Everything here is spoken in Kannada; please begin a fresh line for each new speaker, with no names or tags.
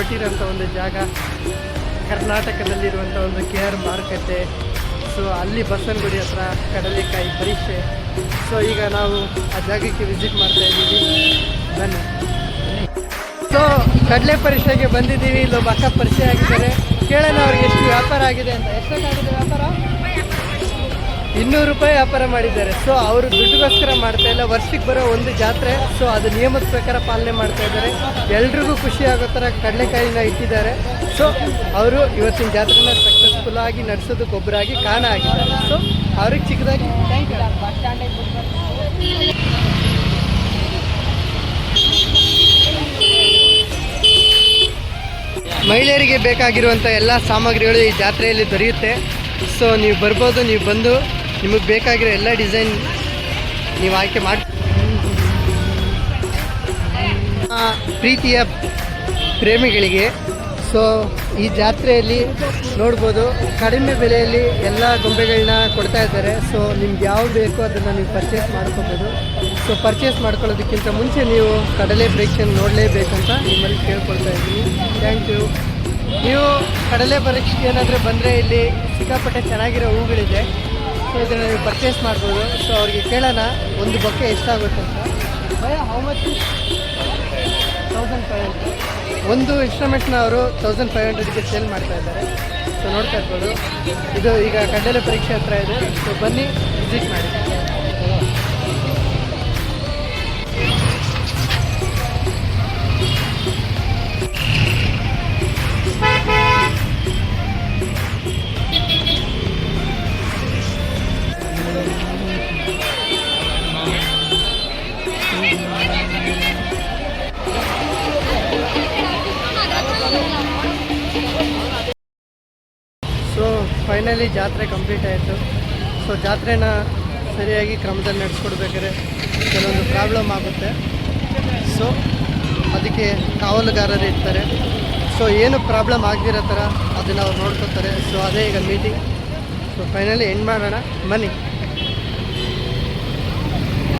ಕೊಟ್ಟಿರೋಂಥ ಒಂದು ಜಾಗ ಕರ್ನಾಟಕದಲ್ಲಿರುವಂಥ ಒಂದು KR ಮಾರುಕಟ್ಟೆ. ಸೊ ಅಲ್ಲಿ ಬಸವನಗುಡಿ ಹತ್ರ ಕಡಲೆಕಾಯಿ ಪರೀಕ್ಷೆ. ಸೊ ಈಗ ನಾವು ಆ ಜಾಗಕ್ಕೆ ವಿಸಿಟ್ ಮಾಡ್ತಾ ಇದ್ದೀವಿ, ಬನ್ನಿ. ಸೊ ಕಡಲೆ ಪರೀಕ್ಷೆಗೆ ಬಂದಿದ್ದೀವಿ. ಇಲ್ಲೊಬ್ಬ ಅಕ್ಕ ಪರಿಚಯ ಆಗಿದ್ದಾರೆ, ಕೇಳೋಣ ಅವ್ರಿಗೆ ಎಷ್ಟು ವ್ಯಾಪಾರ ಆಗಿದೆ ಅಂತ. ಎಷ್ಟೊತ್ತಾಗಿದೆ ವ್ಯಾಪಾರ? 200 ರೂಪಾಯಿ ವ್ಯಾಪಾರ ಮಾಡಿದ್ದಾರೆ. ಸೊ ಅವರು ದುಡ್ಡುಗೋಸ್ಕರ ಮಾಡ್ತಾ ಇಲ್ಲ, ವರ್ಷಕ್ಕೆ ಬರೋ ಒಂದು ಜಾತ್ರೆ. ಸೊ ಅದು ನಿಯಮದ ಪ್ರಕಾರ ಪಾಲನೆ ಮಾಡ್ತಾ ಇದ್ದಾರೆ. ಎಲ್ರಿಗೂ ಖುಷಿ ಆಗೋ ಥರ ಕಡಲೆಕಾಯಿನ ಇಟ್ಟಿದ್ದಾರೆ. ಸೊ ಅವರು ಇವತ್ತಿನ ಜಾತ್ರೆನ ಸಕ್ಸಸ್ಫುಲ್ ಆಗಿ ನಡೆಸೋದಕ್ಕೆ ಒಬ್ಬರಾಗಿ ಕಾರಣ ಆಗಿದ್ದಾರೆ. ಸೊ ಅವ್ರಿಗೆ ಚಿಕ್ಕದಾಗಿ ಥ್ಯಾಂಕ್ ಯು. ಮಹಿಳೆಯರಿಗೆ ಬೇಕಾಗಿರುವಂಥ ಎಲ್ಲ ಸಾಮಗ್ರಿಗಳು ಈ ಜಾತ್ರೆಯಲ್ಲಿ ದೊರೆಯುತ್ತೆ. ಸೊ ನೀವು ಬರ್ಬೋದು, ನೀವು ಬಂದು ನಿಮಗೆ ಬೇಕಾಗಿರೋ ಎಲ್ಲ ಡಿಸೈನ್ ನೀವು ಆಯ್ಕೆ ಮಾಡಿ. ಪ್ರೀತಿಯ ಪ್ರೇಮಿಗಳಿಗೆ ಸೊ ಈ ಜಾತ್ರೆಯಲ್ಲಿ ನೋಡ್ಬೋದು, ಕಡಿಮೆ ಬೆಲೆಯಲ್ಲಿ ಎಲ್ಲ ಗೊಂಬೆಗಳನ್ನ ಕೊಡ್ತಾ ಇದ್ದಾರೆ. ಸೊ ನಿಮ್ಗೆ ಯಾವ್ದು ಬೇಕೋ ಅದನ್ನು ನೀವು ಪರ್ಚೇಸ್ ಮಾಡ್ಕೋಬೋದು. ಸೊ ಪರ್ಚೇಸ್ ಮಾಡ್ಕೊಳ್ಳೋದಕ್ಕಿಂತ ಮುಂಚೆ ನೀವು ಕಡಲೆ ಪರೀಕ್ಷೆ ನೋಡಲೇಬೇಕಂತ ನಿಮ್ಮಲ್ಲಿ ಕೇಳ್ಕೊಳ್ತಾ ಇದ್ದೀನಿ. Thank you. ನೀವು ಕಡಲೆ ಪರೀಕ್ಷೆಗೆ ಏನಾದರೂ ಬಂದರೆ ಇಲ್ಲಿ ಸಿಕ್ಕಾಪಟ್ಟೆ ಚೆನ್ನಾಗಿರೋ ಹೂಗಳಿದೆ. ಸೊ ಇದನ್ನು ನೀವು ಪರ್ಚೇಸ್ ಮಾಡ್ಬೋದು. ಸೊ ಅವ್ರಿಗೆ ಕೇಳೋಣ ಒಂದು ಬೊಕ್ಕೆ ಎಷ್ಟಾಗುತ್ತೆ ಅಂತ. ಭಯ ಹೌ ಮಚ್? 1500. ಒಂದು ಇನ್ಸ್ಟ್ರೂಮೆಂಟ್ನ ಅವರು 1500ಗೆ ಸೇಲ್ ಮಾಡ್ತಾ ಇದ್ದಾರೆ. ಸೊ ನೋಡ್ತಾ ಇರ್ಬೋದು, ಇದು ಈಗ ಕಡಲೆ ಪರೀಕ್ಷೆ ಹತ್ರ ಇದೆ. ಸೊ ಬನ್ನಿ ವಿಸಿಟ್ ಮಾಡಿ. ಸೊ ಫೈನಲಿ ಜಾತ್ರೆ ಕಂಪ್ಲೀಟ್ ಆಯಿತು. ಸೊ ಜಾತ್ರೆನ ಸರಿಯಾಗಿ ಕ್ರಮದಲ್ಲಿ ನಡೆಸ್ಕೊಡ್ಬೇಕಾದ್ರೆ ಕೆಲವೊಂದು ಪ್ರಾಬ್ಲಮ್ ಆಗುತ್ತೆ. ಸೊ ಅದಕ್ಕೆ ಕಾವಲುಗಾರರು ಇರ್ತಾರೆ. ಸೊ ಏನು ಪ್ರಾಬ್ಲಮ್ ಆಗದಿರೋ ಥರ ಅದನ್ನು ಅವ್ರು ನೋಡ್ಕೊತಾರೆ. ಸೊ ಅದೇ ಈಗ ಮೀಟಿಂಗ್. ಸೊ ಫೈನಲಿ ಎಂಡ್ ಮಾಡೋಣ, ಬನ್ನಿ.